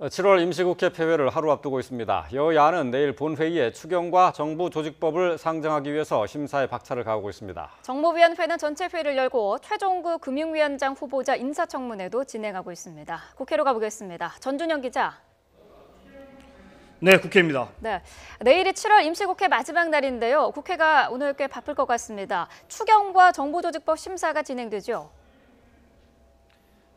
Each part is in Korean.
7월 임시국회 폐회를 하루 앞두고 있습니다. 여야는 내일 본회의에 추경과 정부 조직법을 상정하기 위해서 심사에 박차를 가하고 있습니다. 정무위원회는 전체 회의를 열고 최종구 금융위원장 후보자 인사청문회도 진행하고 있습니다. 국회로 가보겠습니다. 전준영 기자. 네, 국회입니다. 네, 내일이 7월 임시국회 마지막 날인데요. 국회가 오늘 꽤 바쁠 것 같습니다. 추경과 정부조직법 심사가 진행되죠.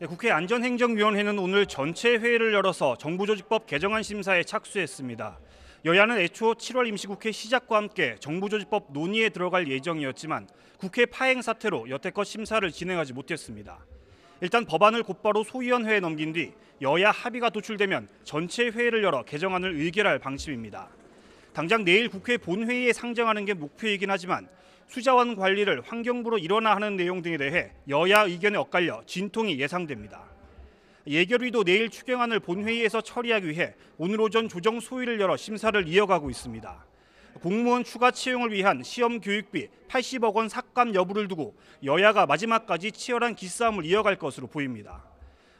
네, 국회 안전행정위원회는 오늘 전체 회의를 열어서 정부조직법 개정안 심사에 착수했습니다. 여야는 애초 7월 임시국회 시작과 함께 정부조직법 논의에 들어갈 예정이었지만 국회 파행 사태로 여태껏 심사를 진행하지 못했습니다. 일단 법안을 곧바로 소위원회에 넘긴 뒤 여야 합의가 도출되면 전체 회의를 열어 개정안을 의결할 방침입니다. 당장 내일 국회 본회의에 상정하는 게 목표이긴 하지만 수자원 관리를 환경부로 일원화 하는 내용 등에 대해 여야 의견에 엇갈려 진통이 예상됩니다. 예결위도 내일 추경안을 본회의에서 처리하기 위해 오늘 오전 조정 소위를 열어 심사를 이어가고 있습니다. 공무원 추가 채용을 위한 시험 교육비 80억 원 삭감 여부를 두고 여야가 마지막까지 치열한 기싸움을 이어갈 것으로 보입니다.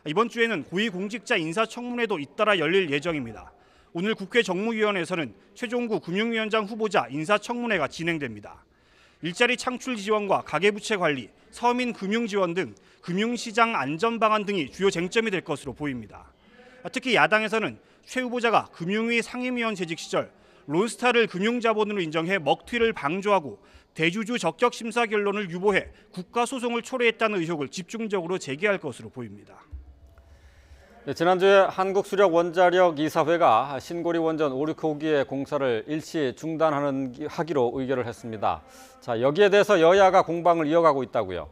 이번 주에는 고위공직자 인사청문회도 잇따라 열릴 예정입니다. 오늘 국회 정무위원회에서는 최종구 금융위원장 후보자 인사청문회가 진행됩니다. 일자리 창출 지원과 가계부채 관리, 서민 금융 지원 등 금융시장 안전 방안 등이 주요 쟁점이 될 것으로 보입니다. 특히 야당에서는 최 후보자가 금융위 상임위원 재직 시절 론스타를 금융자본으로 인정해 먹튀를 방조하고 대주주 적격 심사 결론을 유보해 국가소송을 초래했다는 의혹을 집중적으로 제기할 것으로 보입니다. 지난주에 한국수력원자력 이사회가 신고리 원전 5, 6호기의 공사를 일시 중단하기로 의결을 했습니다. 자, 여기에 대해서 여야가 공방을 이어가고 있다고요.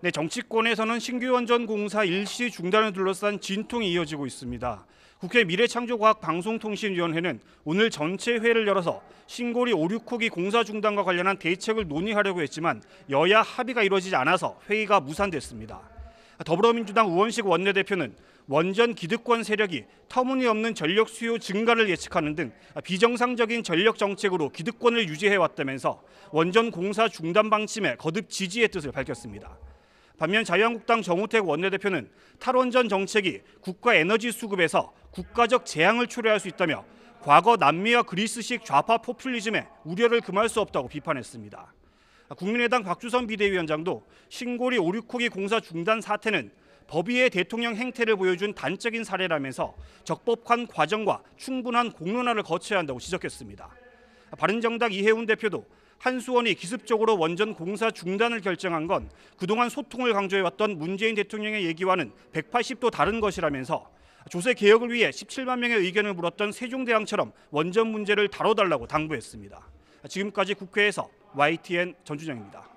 네, 정치권에서는 신규 원전 공사 일시 중단을 둘러싼 진통이 이어지고 있습니다. 국회 미래창조과학방송통신위원회는 오늘 전체 회의를 열어서 신고리 5, 6호기 공사 중단과 관련한 대책을 논의하려고 했지만 여야 합의가 이루어지지 않아서 회의가 무산됐습니다. 더불어민주당 우원식 원내대표는 원전 기득권 세력이 터무니없는 전력 수요 증가를 예측하는 등 비정상적인 전력 정책으로 기득권을 유지해왔다면서 원전 공사 중단 방침에 거듭 지지의 뜻을 밝혔습니다. 반면 자유한국당 정우택 원내대표는 탈원전 정책이 국가 에너지 수급에서 국가적 재앙을 초래할 수 있다며 과거 남미와 그리스식 좌파 포퓰리즘에 우려를 금할 수 없다고 비판했습니다. 국민의당 박주선 비대위원장도 신고리 5, 6호기 공사 중단 사태는 법위의 대통령 행태를 보여준 단적인 사례라면서 적법한 과정과 충분한 공론화를 거쳐야 한다고 지적했습니다. 바른정당 이해운 대표도 한수원이 기습적으로 원전 공사 중단을 결정한 건 그동안 소통을 강조해왔던 문재인 대통령의 얘기와는 180도 다른 것이라면서 조세 개혁을 위해 17만 명의 의견을 물었던 세종대왕처럼 원전 문제를 다뤄달라고 당부했습니다. 지금까지 국회에서 YTN 전준영입니다.